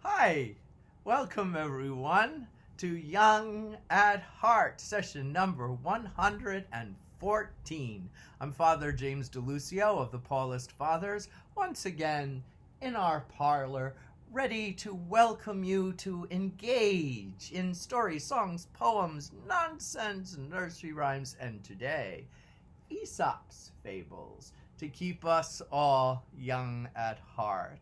Hi, welcome everyone to Young at Heart, session number 114. I'm Father James DeLucio of the Paulist Fathers, once again in our parlor, ready to welcome you to engage in stories, songs, poems, nonsense, nursery rhymes, and today, AESOP's fables to keep us all young at heart.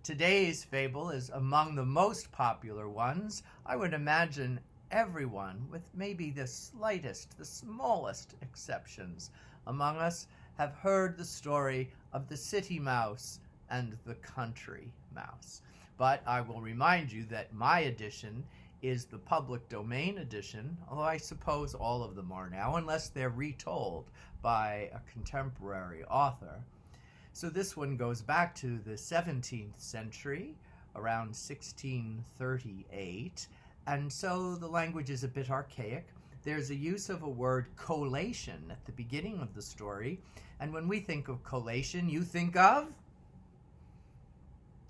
Today's fable is among the most popular ones. I would imagine everyone, with maybe the slightest, the smallest exceptions among us, have heard the story of the city mouse and the country mouse. But I will remind you that my edition is the public domain edition, although I suppose all of them are now, unless they're retold by a contemporary author. So this one goes back to the 17th century, around 1638, and so the language is a bit archaic. There's a use of a word collation at the beginning of the story, and when we think of collation, you think of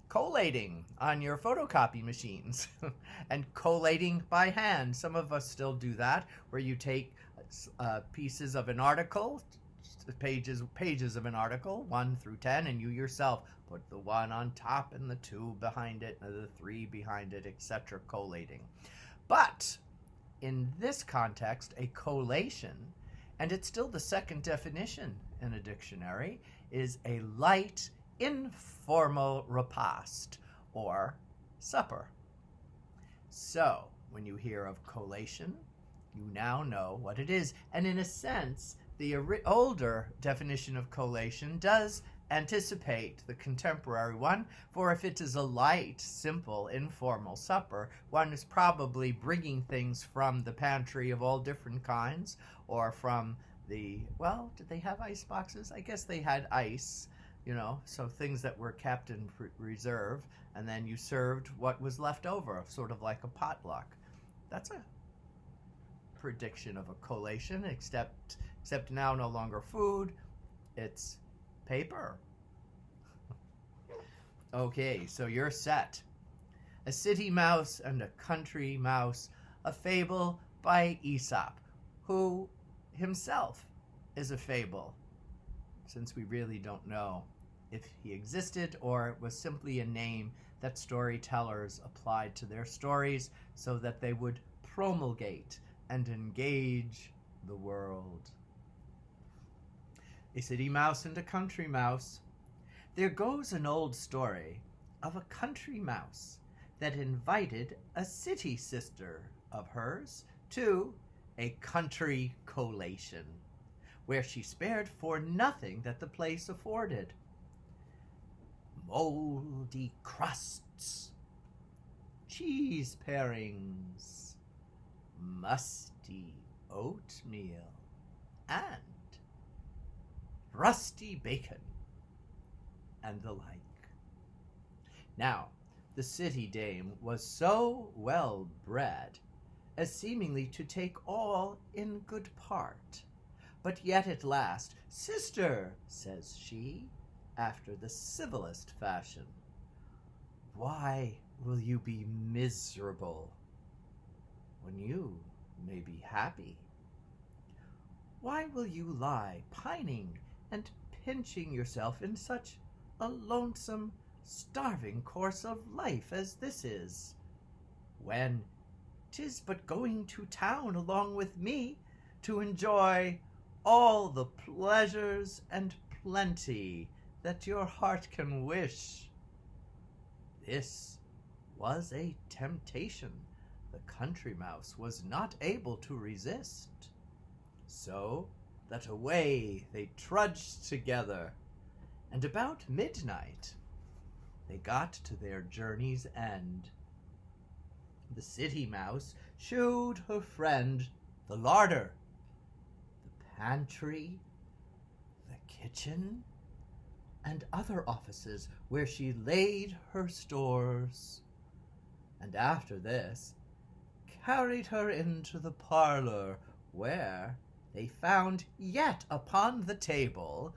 collating on your photocopy machines and collating by hand. Some of us still do that, where you take pieces of an article, pages of an article, 1 through 10, and you yourself put the 1 on top and the 2 behind it and the 3 behind it, etc., collating. But in this context, a collation, and it's still the second definition in a dictionary, is a light, informal repast or supper. So when you hear of collation, you now know what it is, and in a sense, the older definition of collation does anticipate the contemporary one, for if it is a light, simple, informal supper, one is probably bringing things from the pantry of all different kinds, or from did they have ice boxes? I guess they had ice, so things that were kept in reserve, and then you served what was left over, sort of like a potluck. That's a prediction of a collation, except now no longer food, it's paper. Okay, so you're set. A city mouse and a country mouse, a fable by Aesop, who himself is a fable, since we really don't know if he existed or it was simply a name that storytellers applied to their stories so that they would promulgate and engage the world. A city mouse and a country mouse. There goes an old story of a country mouse that invited a city sister of hers to a country collation, where she spared for nothing that the place afforded. Moldy crusts, cheese parings, musty oatmeal, and rusty bacon, and the like. Now, the city dame was so well bred as seemingly to take all in good part, but yet at last, "Sister," says she, after the civilest fashion, "why will you be miserable when you may be happy? Why will you lie pining and pinching yourself in such a lonesome, starving course of life as this is, when 'tis but going to town along with me to enjoy all the pleasures and plenty that your heart can wish?" This was a temptation the country mouse was not able to resist, so that away they trudged together, and about midnight they got to their journey's end. The city mouse shewed her friend the larder, the pantry, the kitchen, and other offices where she laid her stores, and after this carried her into the parlor, where they found yet upon the table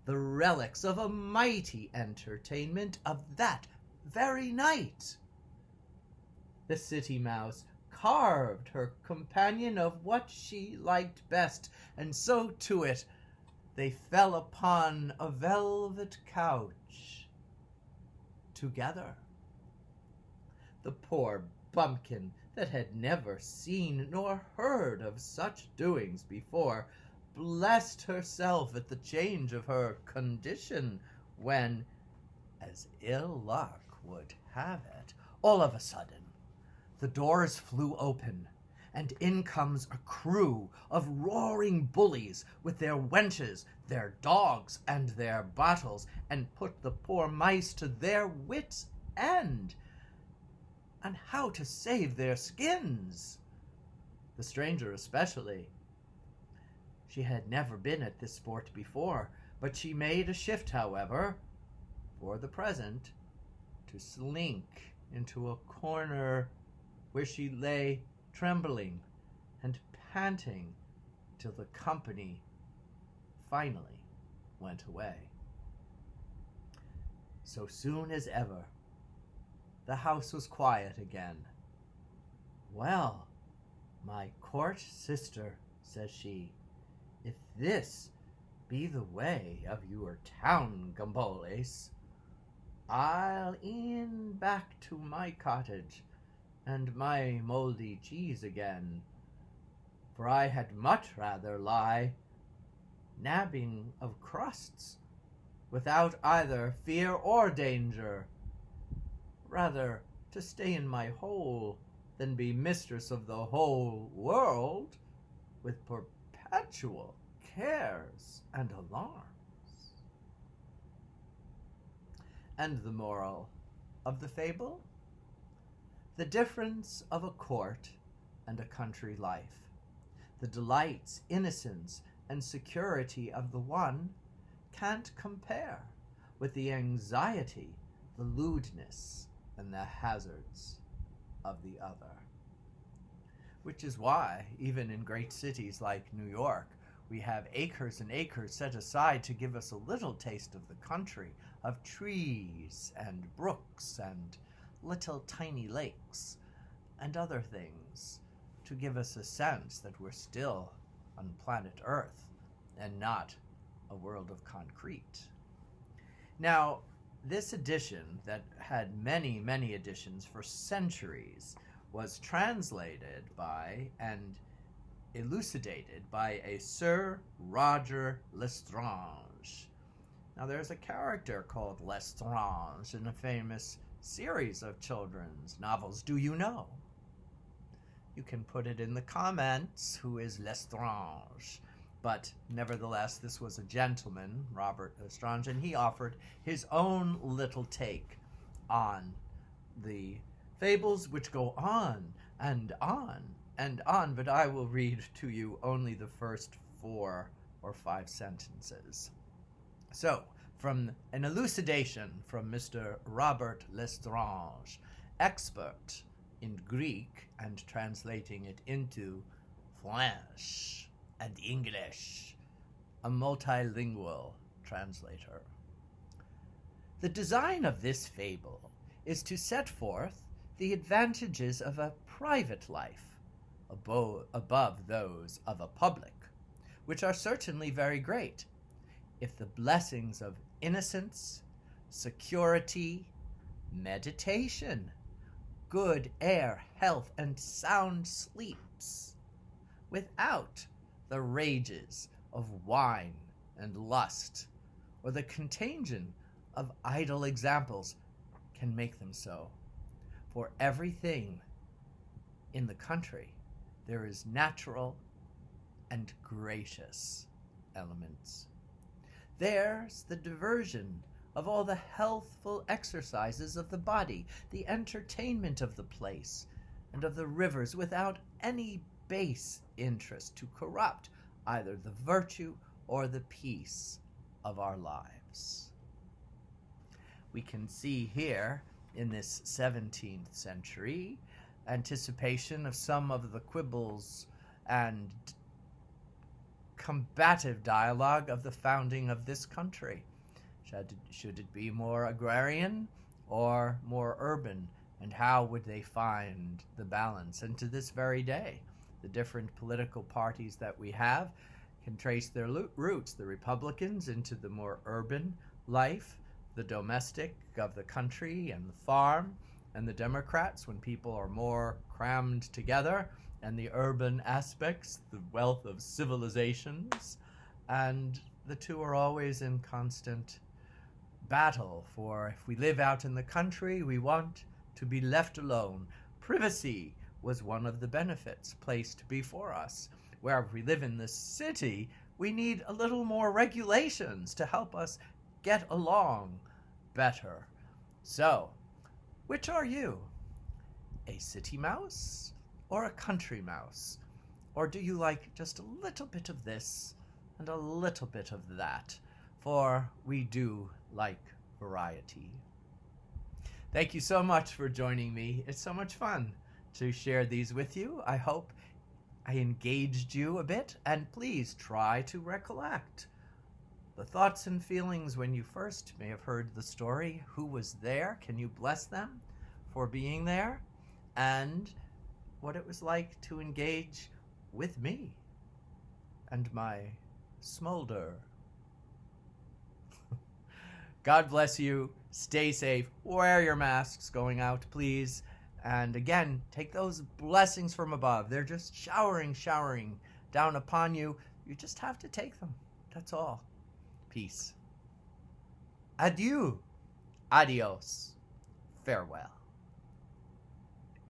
the relics of a mighty entertainment of that very night. The city mouse carved her companion of what she liked best, and so to it they fell upon a velvet couch together. The poor bumpkin, that had never seen nor heard of such doings before, blessed herself at the change of her condition, when, as ill luck would have it, all of a sudden the doors flew open, and in comes a crew of roaring bullies with their wenches, their dogs, and their bottles, and put the poor mice to their wits' end on how to save their skins. The stranger especially. She had never been at this sport before, but she made a shift, however, for the present, to slink into a corner where she lay trembling and panting till the company finally went away. So soon as ever, the house was quiet again. "Well, my court sister," says she, "if this be the way of your town gamboles, I'll e'en back to my cottage and my mouldy cheese again, for I had much rather lie nabbing of crusts without either fear or danger, rather to stay in my hole than be mistress of the whole world with perpetual cares and alarms." And the moral of the fable? The difference of a court and a country life, the delights, innocence, and security of the one can't compare with the anxiety, the lewdness, and the hazards of the other. Which is why, even in great cities like New York, we have acres and acres set aside to give us a little taste of the country, of trees and brooks and little tiny lakes and other things, to give us a sense that we're still on planet Earth and not a world of concrete. Now, this edition, that had many, many editions for centuries, was translated by and elucidated by a Sir Roger Lestrange. Now, there's a character called Lestrange in a famous series of children's novels. Do you know? You can put it in the comments who is Lestrange. But nevertheless, this was a gentleman, Robert Lestrange, and he offered his own little take on the fables, which go on and on and on, but I will read to you only the first 4 or 5 sentences. So, from an elucidation from Mr. Robert Lestrange, expert in Greek and translating it into French and English, a multilingual translator. The design of this fable is to set forth the advantages of a private life above those of a public, which are certainly very great, if the blessings of innocence, security, meditation, good air, health, and sound sleeps, without the rages of wine and lust, or the contagion of idle examples, can make them so. For everything in the country there is natural and gracious elements. There's the diversion of all the healthful exercises of the body, the entertainment of the place, and of the rivers, without any base interest to corrupt either the virtue or the peace of our lives. We can see here in this 17th century anticipation of some of the quibbles and combative dialogue of the founding of this country. Should it be more agrarian or more urban And how would they find the balance? And to this very day, the different political parties that we have can trace their roots, the Republicans into the more urban life, the domestic of the country and the farm, and the Democrats when people are more crammed together, and the urban aspects, the wealth of civilizations. And the two are always in constant battle, for if we live out in the country, we want to be left alone. Privacy was one of the benefits placed before us, where if we live in the city, we need a little more regulations to help us get along better. So, which are you? A city mouse or a country mouse? Or do you like just a little bit of this and a little bit of that? For we do like variety. Thank you so much for joining me. It's so much fun to share these with you. I hope I engaged you a bit, and please try to recollect the thoughts and feelings when you first may have heard the story. Who was there? Can you bless them for being there? And what it was like to engage with me and my smolder. God bless you. Stay safe. Wear your masks going out, please. And again, take those blessings from above. They're just showering down upon you. You just have to take them. That's all. Peace. Adieu. Adios. Farewell.